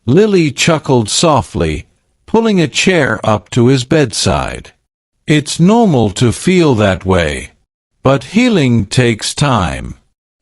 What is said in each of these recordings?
Lily chuckled softly, pulling a chair up to his bedside. It's normal to feel that way. But healing takes time.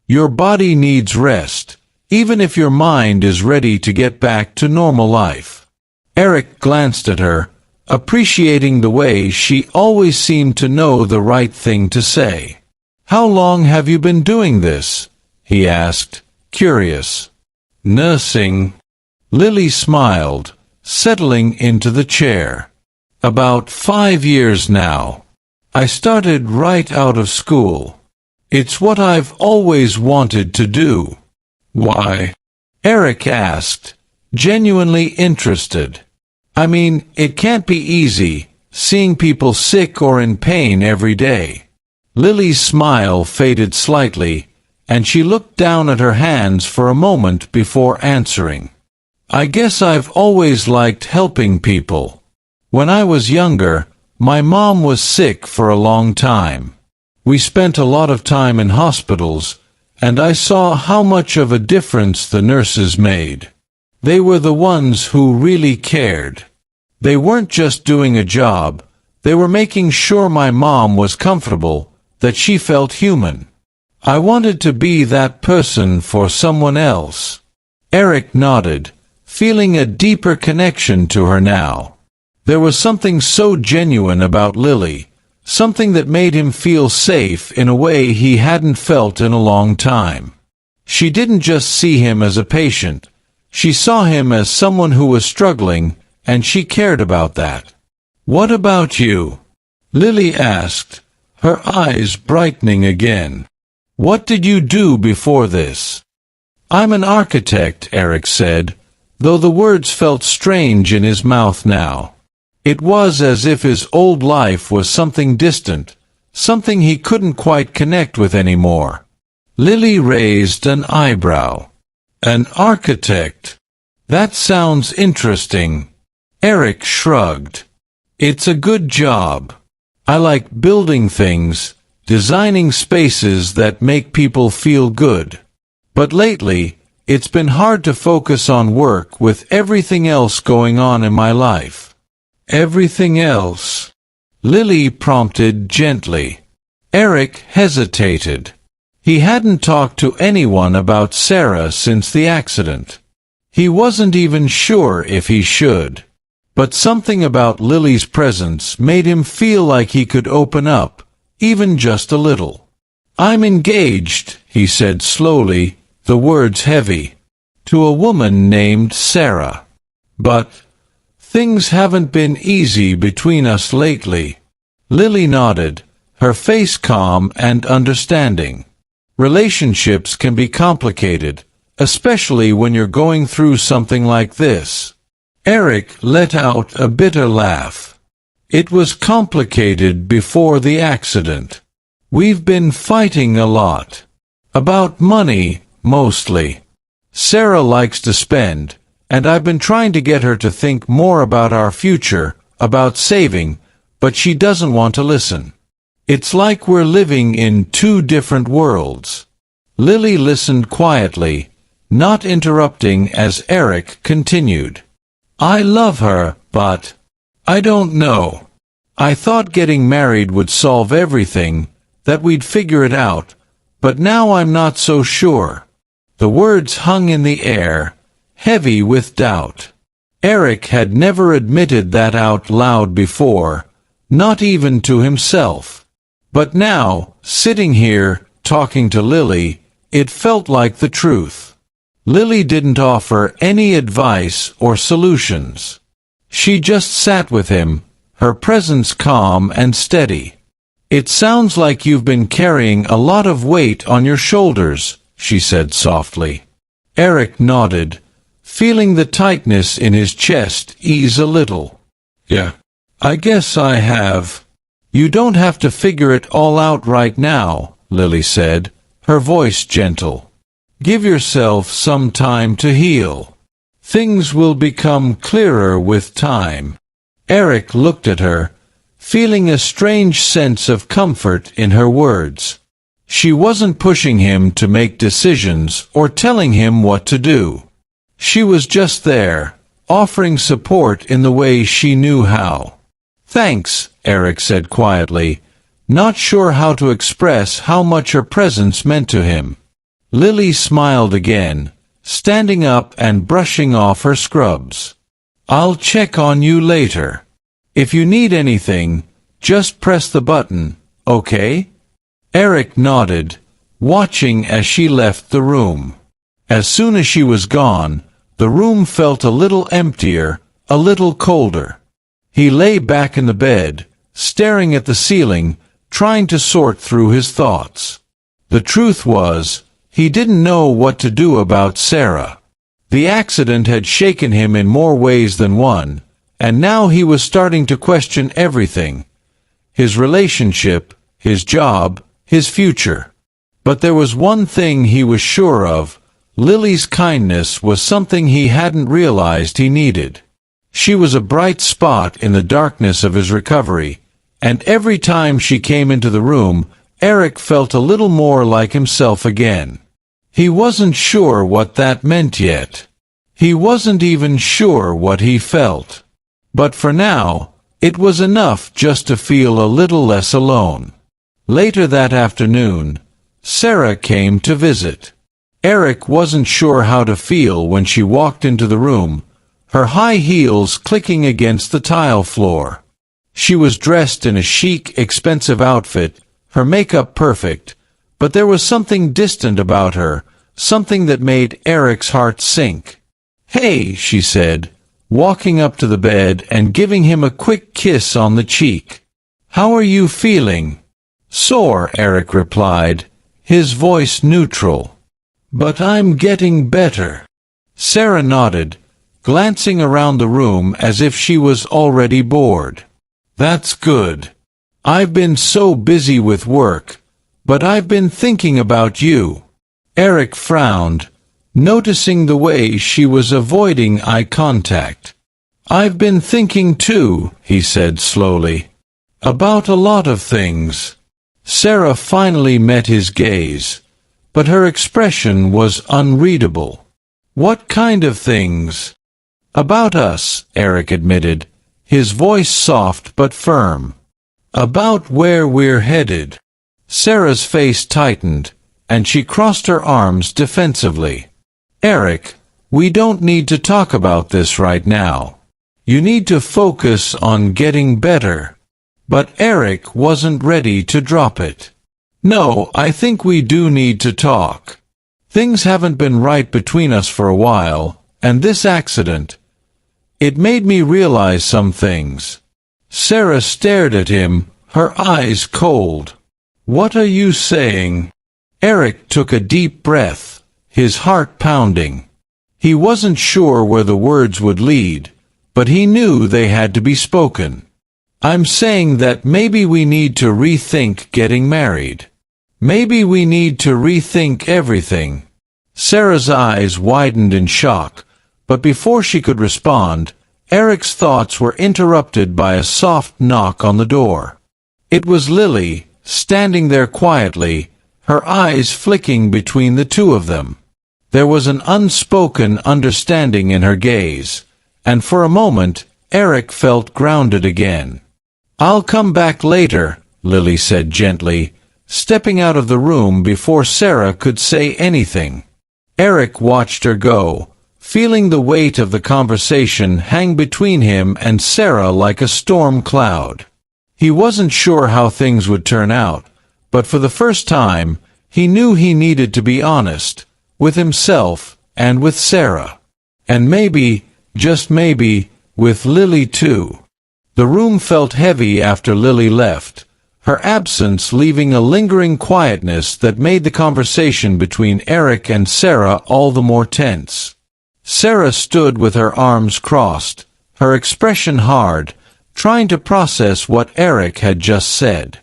Your body needs rest, even if your mind is ready to get back to normal life. Eric glanced at her, appreciating the way she always seemed to know the right thing to say. How long have you been doing this? He asked, curious. Nursing. Lily smiled, settling into the chair. About 5 years now. I started right out of school. It's what I've always wanted to do. Why? Eric asked, genuinely interested. I mean, it can't be easy, seeing people sick or in pain every day. Lily's smile faded slightly, and she looked down at her hands for a moment before answering. I guess I've always liked helping people. When I was younger, my mom was sick for a long time. We spent a lot of time in hospitals, and I saw how much of a difference the nurses made. They were the ones who really cared. They weren't just doing a job, they were making sure my mom was comfortable, that she felt human. I wanted to be that person for someone else. Eric nodded, feeling a deeper connection to her now. There was something so genuine about Lily, something that made him feel safe in a way he hadn't felt in a long time. She didn't just see him as a patient. She saw him as someone who was struggling, and she cared about that. What about you? Lily asked, her eyes brightening again. What did you do before this? I'm an architect, Eric said, though the words felt strange in his mouth now. It was as if his old life was something distant, something he couldn't quite connect with anymore. Lily raised an eyebrow. An architect? That sounds interesting. Eric shrugged. It's a good job. I like building things, designing spaces that make people feel good. But lately, it's been hard to focus on work with everything else going on in my life. Everything else? Lily prompted gently. Eric hesitated. He hadn't talked to anyone about Sarah since the accident. He wasn't even sure if he should. But something about Lily's presence made him feel like he could open up, even just a little. I'm engaged, he said slowly, the words heavy, to a woman named Sarah. But things haven't been easy between us lately. Lily nodded, her face calm and understanding. Relationships can be complicated, especially when you're going through something like this. Eric let out a bitter laugh. It was complicated before the accident. We've been fighting a lot. About money, mostly. Sarah likes to spend, and I've been trying to get her to think more about our future, about saving, but she doesn't want to listen. It's like we're living in two different worlds. Lily listened quietly, not interrupting as Eric continued. I love her, but I don't know. I thought getting married would solve everything, that we'd figure it out, but now I'm not so sure. The words hung in the air, heavy with doubt. Eric had never admitted that out loud before, not even to himself. But now, sitting here, talking to Lily, it felt like the truth. Lily didn't offer any advice or solutions. She just sat with him, her presence calm and steady. It sounds like you've been carrying a lot of weight on your shoulders, she said softly. Eric nodded, feeling the tightness in his chest ease a little. Yeah, I guess I have. You don't have to figure it all out right now, Lily said, her voice gentle. Give yourself some time to heal. Things will become clearer with time. Eric looked at her, feeling a strange sense of comfort in her words. She wasn't pushing him to make decisions or telling him what to do. She was just there, offering support in the way she knew how. "Thanks," Eric said quietly, not sure how to express how much her presence meant to him. Lily smiled again, standing up and brushing off her scrubs. "I'll check on you later. If you need anything, just press the button, okay?" Eric nodded, watching as she left the room. As soon as she was gone, the room felt a little emptier, a little colder. He lay back in the bed, staring at the ceiling, trying to sort through his thoughts. The truth was, he didn't know what to do about Sarah. The accident had shaken him in more ways than one, and now he was starting to question everything: his relationship, his job, his future. But there was one thing he was sure of: Lily's kindness was something he hadn't realized he needed. She was a bright spot in the darkness of his recovery, and every time she came into the room, Eric felt a little more like himself again. He wasn't sure what that meant yet. He wasn't even sure what he felt. But for now, it was enough just to feel a little less alone. Later that afternoon, Sarah came to visit. Eric wasn't sure how to feel when she walked into the room, her high heels clicking against the tile floor. She was dressed in a chic, expensive outfit, her makeup perfect, but there was something distant about her, something that made Eric's heart sink. "Hey," she said, walking up to the bed and giving him a quick kiss on the cheek. "How are you feeling?" "Sore," Eric replied, his voice neutral. "But I'm getting better." Sarah nodded, glancing around the room as if she was already bored. "That's good. I've been so busy with work, but I've been thinking about you." Eric frowned, noticing the way she was avoiding eye contact. "I've been thinking too," he said slowly. "About a lot of things." Sarah finally met his gaze, but her expression was unreadable. "What kind of things?" "About us," Eric admitted, his voice soft but firm. "About where we're headed." Sarah's face tightened, and she crossed her arms defensively. "Eric, we don't need to talk about this right now. You need to focus on getting better." But Eric wasn't ready to drop it. "No, I think we do need to talk. Things haven't been right between us for a while, and this accident, it made me realize some things." Sarah stared at him, her eyes cold. "What are you saying?" Eric took a deep breath, his heart pounding. He wasn't sure where the words would lead, but he knew they had to be spoken. "I'm saying that maybe we need to rethink getting married. Maybe we need to rethink everything." Sarah's eyes widened in shock, but before she could respond, Eric's thoughts were interrupted by a soft knock on the door. It was Lily, standing there quietly, her eyes flicking between the two of them. There was an unspoken understanding in her gaze, and for a moment, Eric felt grounded again. "I'll come back later," Lily said gently, stepping out of the room before Sarah could say anything. Eric watched her go, feeling the weight of the conversation hang between him and Sarah like a storm cloud. He wasn't sure how things would turn out, but for the first time, he knew he needed to be honest, with himself and with Sarah. And maybe, just maybe, with Lily too. The room felt heavy after Lily left, her absence leaving a lingering quietness that made the conversation between Eric and Sarah all the more tense. Sarah stood with her arms crossed, her expression hard, trying to process what Eric had just said.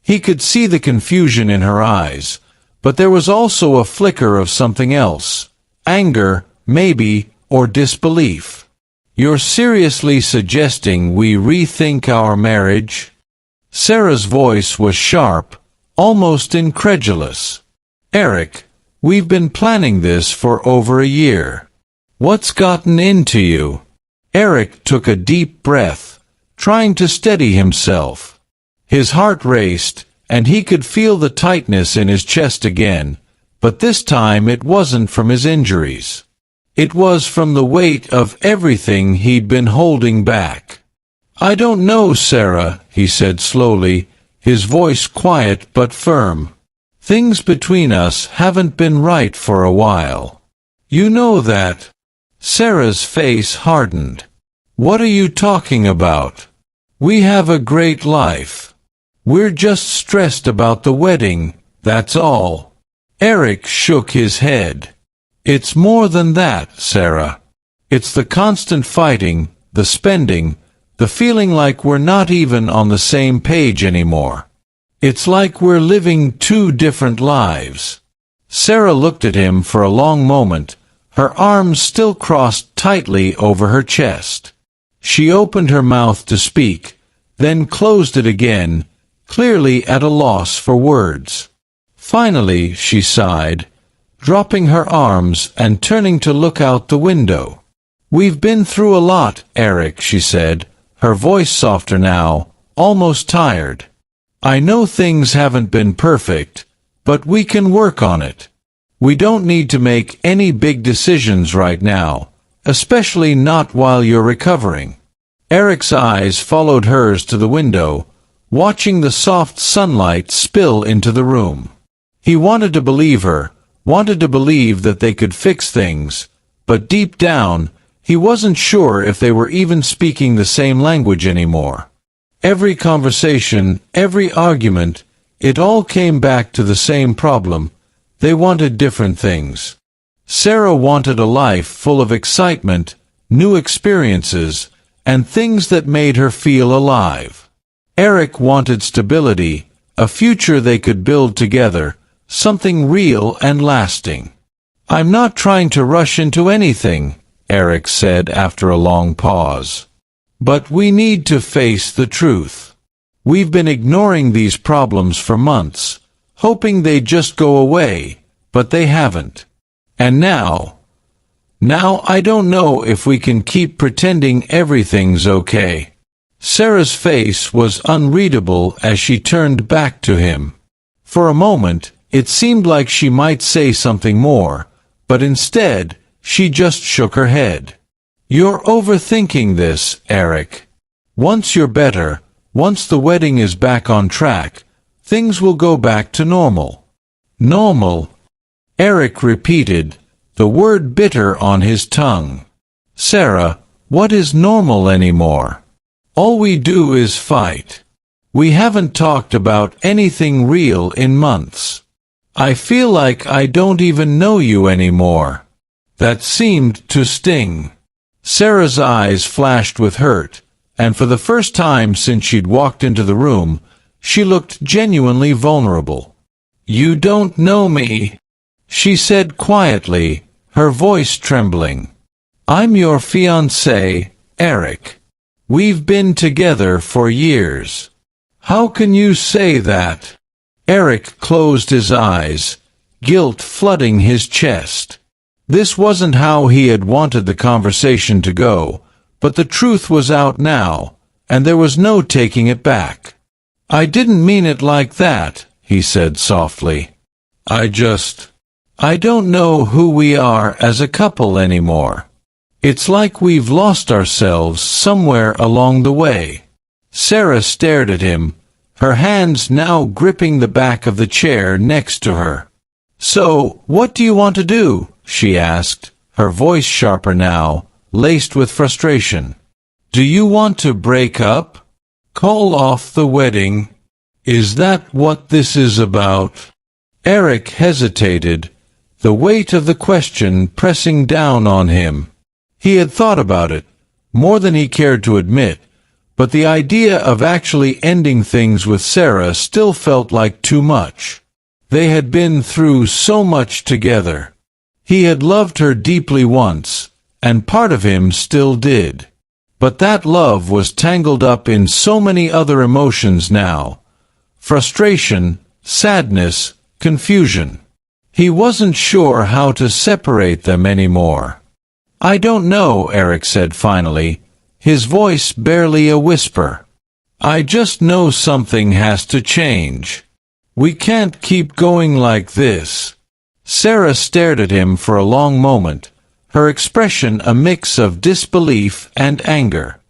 He could see the confusion in her eyes, but there was also a flicker of something else: anger, maybe, or disbelief. "You're seriously suggesting we rethink our marriage?" Sarah's voice was sharp, almost incredulous. "Eric, we've been planning this for over a year. What's gotten into you? Eric took a deep breath, trying to steady himself. His heart raced, and he could feel the tightness in his chest again, but this time it wasn't from his injuries. It was from the weight of everything he'd been holding back. "I don't know, Sarah," he said slowly, his voice quiet but firm. "Things between us haven't been right for a while. You know that." Sarah's face hardened. "What are you talking about? We have a great life. We're just stressed about the wedding, that's all." Eric shook his head. "It's more than that, Sarah. It's the constant fighting, the spending, the feeling like we're not even on the same page anymore. It's like we're living two different lives." Sarah looked at him for a long moment, her arms still crossed tightly over her chest. She opened her mouth to speak, then closed it again, clearly at a loss for words. Finally, she sighed, dropping her arms and turning to look out the window. "We've been through a lot, Eric," she said, her voice softer now, almost tired. "I know things haven't been perfect, but we can work on it. We don't need to make any big decisions right now, especially not while you're recovering." Eric's eyes followed hers to the window, watching the soft sunlight spill into the room. He wanted to believe her, wanted to believe that they could fix things, but deep down, he wasn't sure if they were even speaking the same language anymore. Every conversation, every argument, it all came back to the same problem. They wanted different things. Sarah wanted a life full of excitement, new experiences, and things that made her feel alive. Eric wanted stability, a future they could build together, something real and lasting. "I'm not trying to rush into anything," Eric said after a long pause. "But we need to face the truth. We've been ignoring these problems for months, hoping they'd just go away, but they haven't. And now I don't know if we can keep pretending everything's okay." Sarah's face was unreadable as she turned back to him. For a moment, it seemed like she might say something more, but instead, she just shook her head. "You're overthinking this, Eric. Once you're better, once the wedding is back on track, things will go back to normal." "Normal?" Eric repeated, the word bitter on his tongue. "Sarah, what is normal anymore? All we do is fight. We haven't talked about anything real in months. I feel like I don't even know you anymore." That seemed to sting. Sarah's eyes flashed with hurt, and for the first time since she'd walked into the room, she looked genuinely vulnerable. "You don't know me," she said quietly, her voice trembling. "I'm your fiancé, Eric. We've been together for years. How can you say that?" Eric closed his eyes, guilt flooding his chest. This wasn't how he had wanted the conversation to go, but the truth was out now, and there was no taking it back. "I didn't mean it like that," he said softly. I don't know who we are as a couple anymore. It's like we've lost ourselves somewhere along the way." Sarah stared at him, her hands now gripping the back of the chair next to her. "So, what do you want to do?" she asked, her voice sharper now, laced with frustration. "Do you want to break up? Call off the wedding? Is that what this is about?" Eric hesitated, the weight of the question pressing down on him. He had thought about it, more than he cared to admit, but the idea of actually ending things with Sarah still felt like too much. They had been through so much together. He had loved her deeply once, and part of him still did. But that love was tangled up in so many other emotions now. Frustration, sadness, confusion. He wasn't sure how to separate them anymore. I don't know, Eric said finally, his voice barely a whisper. I just know something has to change. We can't keep going like this. Sarah stared at him for a long moment, her expression a mix of disbelief and anger.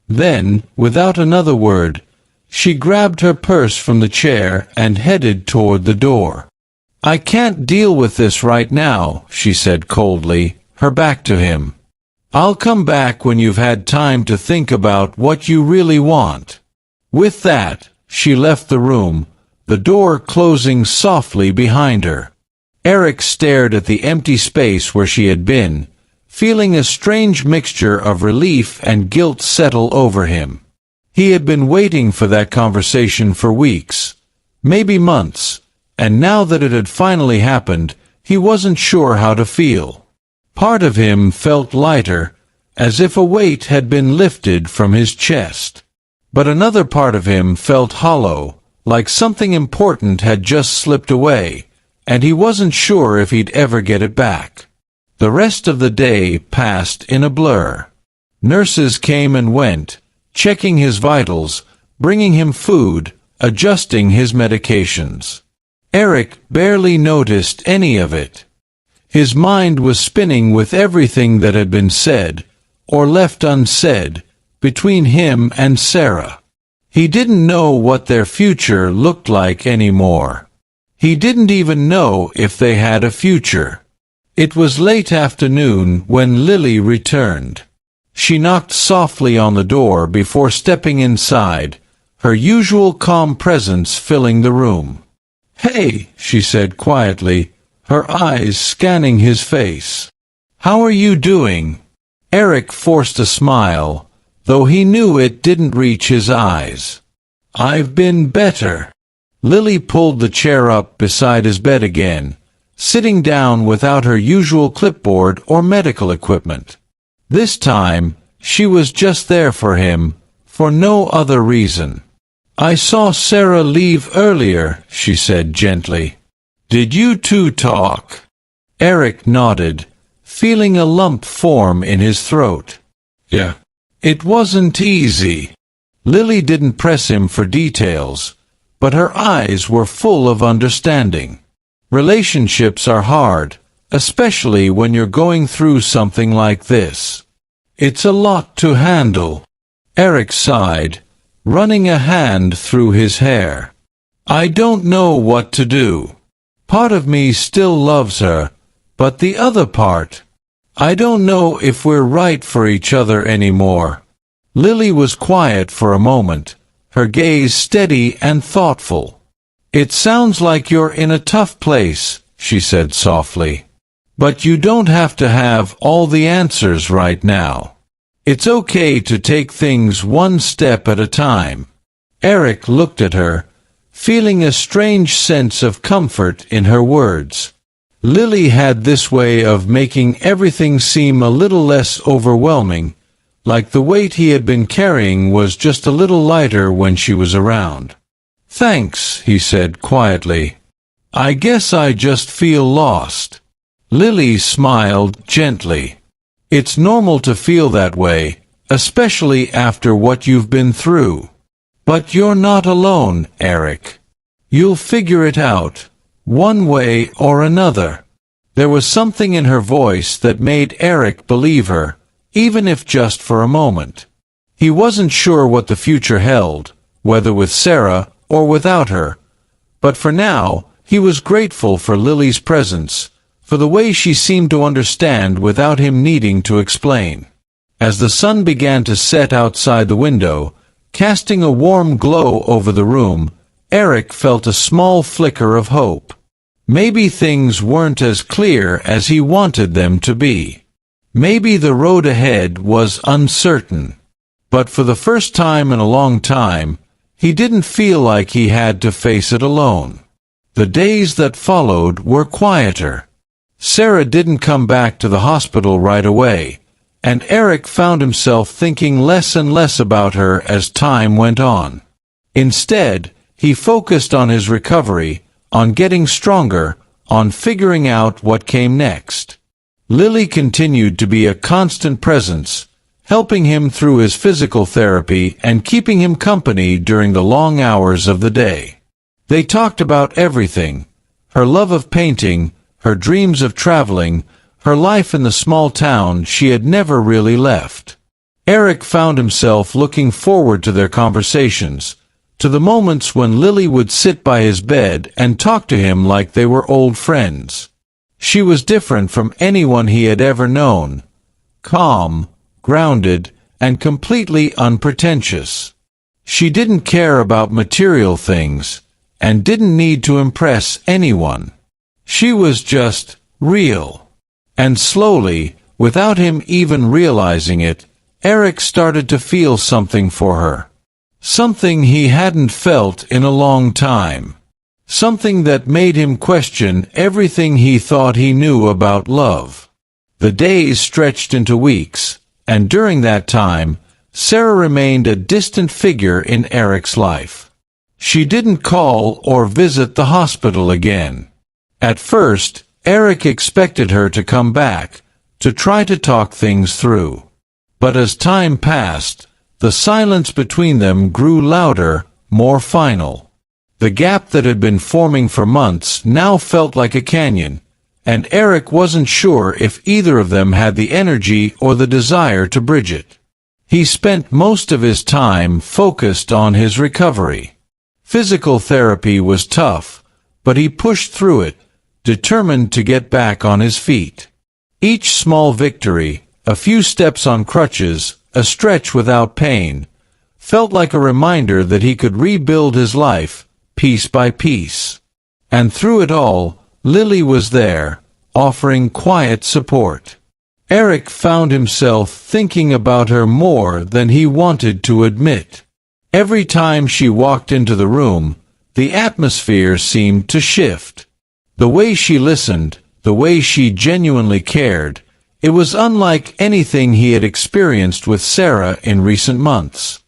Then, without another word, she grabbed her purse from the chair and headed toward the door. I can't deal with this right now, she said coldly, her back to him. I'll come back when you've had time to think about what you really want. With that, she left the room, the door closing softly behind her. Eric stared at the empty space where she had been, feeling a strange mixture of relief and guilt settle over him. He had been waiting for that conversation for weeks, maybe months, and now that it had finally happened, he wasn't sure how to feel. Part of him felt lighter, as if a weight had been lifted from his chest. But another part of him felt hollow, like something important had just slipped away, and he wasn't sure if he'd ever get it back. The rest of the day passed in a blur. Nurses came and went, checking his vitals, bringing him food, adjusting his medications. Eric barely noticed any of it. His mind was spinning with everything that had been said, or left unsaid, between him and Sarah. He didn't know what their future looked like anymore. He didn't even know if they had a future. It was late afternoon when Lily returned. She knocked softly on the door before stepping inside, her usual calm presence filling the room. "Hey," she said quietly, her eyes scanning his face. "How are you doing?" Eric forced a smile, though he knew it didn't reach his eyes. "I've been better." Lily pulled the chair up beside his bed again, sitting down without her usual clipboard or medical equipment. This time, she was just there for him, for no other reason. "I saw Sarah leave earlier," she said gently. "Did you two talk?" Eric nodded, feeling a lump form in his throat. "Yeah." It wasn't easy. Lily didn't press him for details, but her eyes were full of understanding. Relationships are hard, especially when you're going through something like this. It's a lot to handle. Eric sighed, running a hand through his hair. "I don't know what to do. Part of me still loves her, but the other part, I don't know if we're right for each other anymore." Lily was quiet for a moment, her gaze steady and thoughtful. "It sounds like you're in a tough place," she said softly. "But you don't have to have all the answers right now. It's okay to take things one step at a time." Eric looked at her, feeling a strange sense of comfort in her words. Lily had this way of making everything seem a little less overwhelming, like the weight he had been carrying was just a little lighter when she was around. "Thanks," he said quietly. "I guess I just feel lost." Lily smiled gently. "It's normal to feel that way, especially after what you've been through. But you're not alone, Eric. You'll figure it out, one way or another." There was something in her voice that made Eric believe her, even if just for a moment. He wasn't sure what the future held, whether with Sarah or without her, but for now, he was grateful for Lily's presence, for the way she seemed to understand without him needing to explain. As the sun began to set outside the window, casting a warm glow over the room, Eric felt a small flicker of hope. Maybe things weren't as clear as he wanted them to be. Maybe the road ahead was uncertain. But for the first time in a long time, he didn't feel like he had to face it alone. The days that followed were quieter. Sarah didn't come back to the hospital right away, and Eric found himself thinking less and less about her as time went on. Instead, he focused on his recovery, on getting stronger, on figuring out what came next. Lily continued to be a constant presence, helping him through his physical therapy and keeping him company during the long hours of the day. They talked about everything: her love of painting, her dreams of traveling, her life in the small town she had never really left. Eric found himself looking forward to their conversations, to the moments when Lily would sit by his bed and talk to him like they were old friends. She was different from anyone he had ever known: calm, grounded, and completely unpretentious. She didn't care about material things, and didn't need to impress anyone. She was just real. And slowly, without him even realizing it, Eric started to feel something for her. Something he hadn't felt in a long time. Something that made him question everything he thought he knew about love. The days stretched into weeks, and during that time, Sarah remained a distant figure in Eric's life. She didn't call or visit the hospital again. At first, Eric expected her to come back, to try to talk things through. But as time passed, the silence between them grew louder, more final. The gap that had been forming for months now felt like a canyon, and Eric wasn't sure if either of them had the energy or the desire to bridge it. He spent most of his time focused on his recovery. Physical therapy was tough, but he pushed through it, determined to get back on his feet. Each small victory, a few steps on crutches, a stretch without pain, felt like a reminder that he could rebuild his life, piece by piece. And through it all, Lily was there, offering quiet support. Eric found himself thinking about her more than he wanted to admit. Every time she walked into the room, the atmosphere seemed to shift. The way she listened, the way she genuinely cared, it was unlike anything he had experienced with Sarah in recent months.